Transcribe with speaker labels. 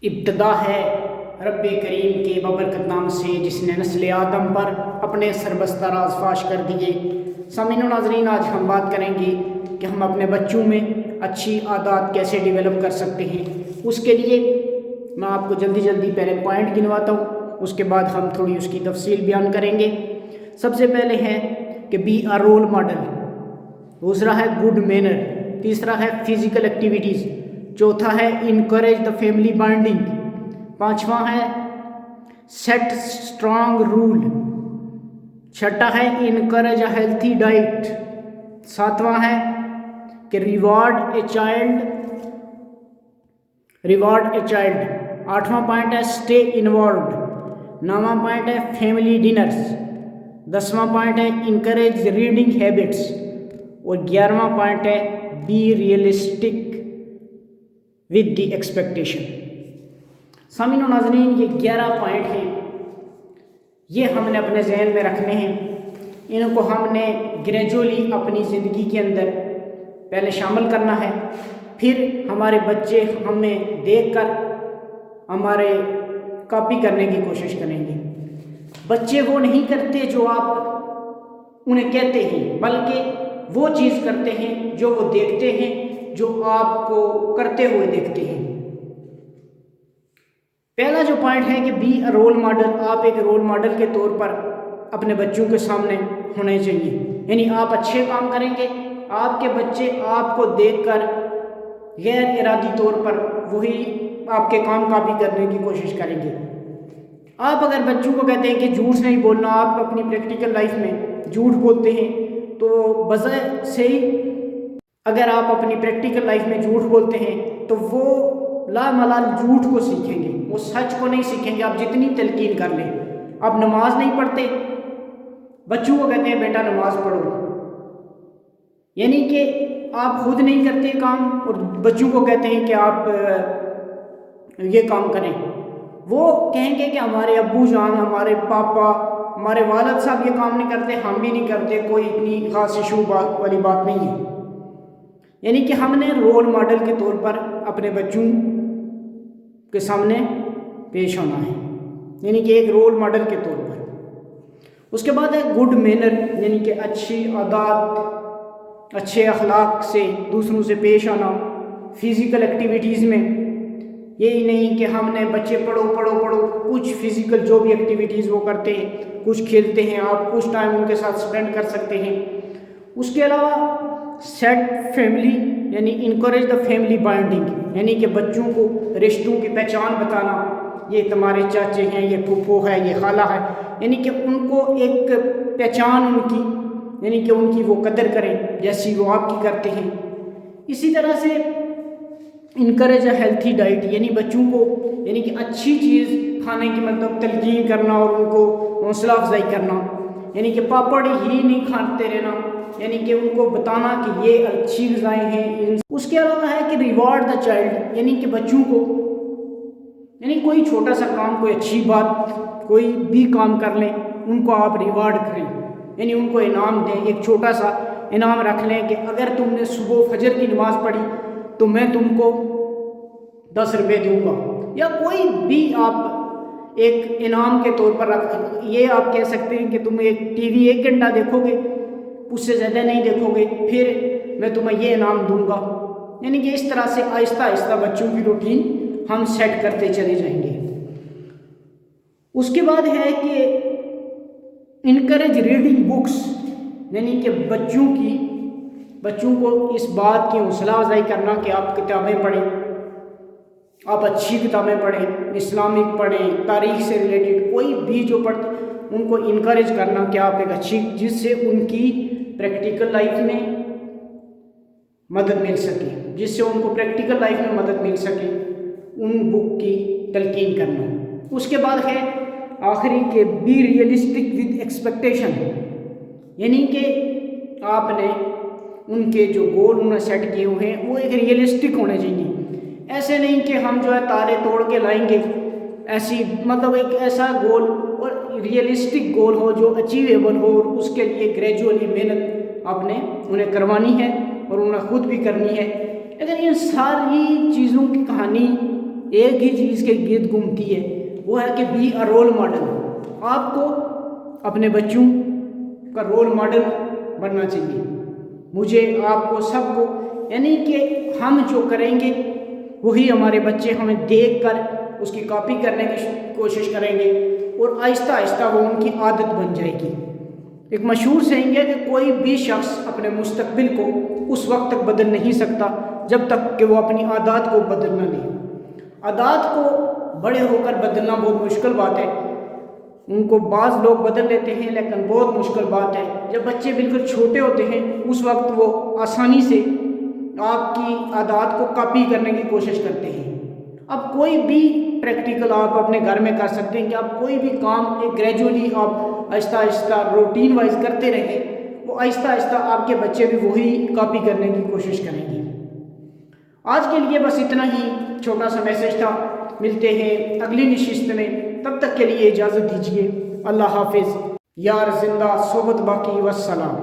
Speaker 1: ابتدا ہے رب کریم کے ببرکت نام سے جس نے نسل آدم پر اپنے سربستہ راز فاش کر دیے۔ سامعین و ناظرین، آج ہم بات کریں گے کہ ہم اپنے بچوں میں اچھی عادات کیسے ڈیولپ کر سکتے ہیں۔ اس کے لیے میں آپ کو جلدی پہلے پوائنٹ گنواتا ہوں، اس کے بعد ہم تھوڑی اس کی تفصیل بیان کریں گے۔ سب سے پہلے ہے کہ بی اے رول ماڈل، دوسرا ہے گڈ مینر، تیسرا ہے فزیکل ایکٹیویٹیز، چوتھا ہے انکریج دا فیملی بانڈنگ، پانچواں ہے سیٹ اسٹرانگ رول، چھٹا ہے انکریج اے ہیلتھی ڈائٹ، ساتواں ہے کہ ریوارڈ اے چائلڈ، آٹھواں پوائنٹ ہے اسٹے انوالوڈ، نواں پوائنٹ ہے فیملی ڈنرز، 10واں پوائنٹ ہے انکریج ریڈنگ ہیبٹس، اور 11واں پوائنٹ ہے be realistic with the expectation. سامعین و ناظرین، یہ 11 پوائنٹ ہیں، یہ ہم نے اپنے ذہن میں رکھنے ہیں۔ ان کو ہم نے گریجولی اپنی زندگی کے اندر پہلے شامل کرنا ہے، پھر ہمارے بچے ہمیں دیکھ کر ہمارے کاپی کرنے کی کوشش کریں گے۔ بچے وہ نہیں کرتے جو آپ انہیں کہتے ہیں، بلکہ وہ چیز کرتے ہیں جو وہ دیکھتے ہیں، جو آپ کو کرتے ہوئے دیکھتے ہیں۔ پہلا جو پوائنٹ ہے کہ بی اے رول ماڈل، آپ ایک رول ماڈل کے طور پر اپنے بچوں کے سامنے ہونے چاہیے۔ یعنی آپ اچھے کام کریں گے، آپ کے بچے آپ کو دیکھ کر غیر ارادی طور پر وہی آپ کے کام کاپی کرنے کی کوشش کریں گے۔ آپ اگر بچوں کو کہتے ہیں کہ جھوٹ نہیں بولنا، آپ اپنی پریکٹیکل لائف میں جھوٹ بولتے ہیں، تو بجائے سے ہی اگر آپ اپنی پریکٹیکل لائف میں جھوٹ بولتے ہیں تو وہ لا ملال جھوٹ کو سیکھیں گے، وہ سچ کو نہیں سیکھیں گے۔ آپ جتنی تلقین کر لیں، آپ نماز نہیں پڑھتے، بچوں کو کہتے ہیں بیٹا نماز پڑھو، یعنی کہ آپ خود نہیں کرتے کام اور بچوں کو کہتے ہیں کہ آپ یہ کام کریں۔ وہ کہیں گے کہ ہمارے ابو جان، ہمارے پاپا، ہمارے والد صاحب یہ کام نہیں کرتے، ہم بھی نہیں کرتے، کوئی اتنی خاص ایشو والی بات نہیں ہے۔ یعنی کہ ہم نے رول ماڈل کے طور پر اپنے بچوں کے سامنے پیش ہونا ہے، یعنی کہ ایک رول ماڈل کے طور پر۔ اس کے بعد ہے گڈ مینر، یعنی کہ اچھی عادات، اچھے اخلاق سے دوسروں سے پیش آنا۔ فزیکل ایکٹیویٹیز میں یہی نہیں کہ ہم نے بچے پڑھو، کچھ فزیکل جو بھی ایکٹیویٹیز وہ کرتے ہیں، کچھ کھیلتے ہیں، آپ کچھ ٹائم ان کے ساتھ سپینڈ کر سکتے ہیں۔ اس کے علاوہ سیٹ فیملی، یعنی انکریج دا فیملی بانڈنگ، یعنی کہ بچوں کو رشتوں کی پہچان بتانا، یہ تمہارے چاچے ہیں، یہ پھپھو ہے، یہ خالہ ہے، یعنی کہ ان کو ایک پہچان ان کی، یعنی کہ ان کی وہ قدر کریں جیسی وہ آپ کی کرتے ہیں۔ اسی طرح سے انکریج اے ہیلتھی ڈائٹ، یعنی بچوں کو یعنی کہ اچھی چیز کھانے کی مطلب تلقین کرنا اور ان کو حوصلہ افزائی کرنا، یعنی کہ پاپڑ ہی نہیں کھاتے رہنا، یعنی کہ ان کو بتانا کہ یہ اچھی غذائیں ہیں۔ اس کے علاوہ ہے کہ ریوارڈ دا چائلڈ، یعنی کہ بچوں کو یعنی کوئی چھوٹا سا کام، کوئی اچھی بات، کوئی بھی کام کر لیں، ان کو آپ ریوارڈ کریں، یعنی ان کو انعام دیں، ایک چھوٹا سا انعام رکھ لیں کہ اگر تم نے صبح فجر کی نماز پڑھی تو میں تم کو 10 روپے دوں گا، یا کوئی بھی آپ ایک انعام کے طور پر رکھ۔ یہ آپ کہہ سکتے ہیں کہ تم ایک ٹی وی 1 گھنٹہ دیکھو گے، اس سے زیادہ نہیں دیکھو گے، پھر میں تمہیں یہ انعام دوں گا۔ یعنی کہ اس طرح سے آہستہ آہستہ بچوں کی روٹین ہم سیٹ کرتے چلے جائیں گے۔ اس کے بعد ہے کہ انکریج ریڈنگ بکس، یعنی کہ بچوں کو اس بات کی حوصلہ افزائی کرنا کہ آپ کتابیں پڑھیں، آپ اچھی کتابیں پڑھیں، اسلامک پڑھیں، تاریخ سے ریلیٹڈ کوئی بھی جو پڑھتے، ان کو انکریج کرنا کہ آپ ایک اچھی، جس سے ان کی پریکٹیکل لائف میں مدد مل سکے، ان بک کی تلقین کرنا۔ اس کے بعد ہے آخری کہ بی ریئلسٹک ود ایکسپیکٹیشن، یعنی کہ آپ نے ان کے جو گول انہوں نے سیٹ کیے ہوئے ہیں وہ ایک ریئلسٹک ہونے چاہیے۔ ایسے نہیں کہ ہم جو ہے تارے توڑ کے لائیں گے، ایسی مطلب ایک ایسا گول اور ریئلسٹک گول ہو جو اچیویبل ہو، اور اس کے لیے گریجولی محنت آپ نے انہیں کروانی ہے اور انہیں خود بھی کرنی ہے۔ اگر ان ساری چیزوں کی کہانی ایک ہی چیز کے گرد گھومتی ہے، وہ ہے کہ بی اے رول ماڈل۔ آپ کو اپنے بچوں کا رول ماڈل بننا چاہیے، مجھے، آپ کو، سب کو، یعنی کہ ہم جو کریں گے وہی ہمارے بچے ہمیں دیکھ کر اس کی کاپی کرنے کی کوشش کریں گے، اور آہستہ آہستہ وہ ان کی عادت بن جائے گی۔ ایک مشہور سینگ ہے کہ کوئی بھی شخص اپنے مستقبل کو اس وقت تک بدل نہیں سکتا جب تک کہ وہ اپنی عادات کو بدل نہ لے۔ عادات کو بڑے ہو کر بدلنا بہت مشکل بات ہے، ان کو بعض لوگ بدل لیتے ہیں لیکن بہت مشکل بات ہے۔ جب بچے بالکل چھوٹے ہوتے ہیں اس وقت وہ آسانی سے آپ کی عادات کو کاپی کرنے کی کوشش کرتے ہیں۔ اب کوئی بھی پریکٹیکل آپ اپنے گھر میں کر سکتے ہیں کہ آپ کوئی بھی کام ایک گریجولی آپ آہستہ آہستہ روٹین وائز کرتے رہیں، وہ آہستہ آہستہ آپ کے بچے بھی وہی کاپی کرنے کی کوشش کریں گے۔ آج کے لیے بس اتنا ہی چھوٹا سا میسج تھا، ملتے ہیں اگلی نشست میں، تب تک کے لیے اجازت دیجیے، اللہ حافظ، یار زندہ صحبت باقی، والسلام۔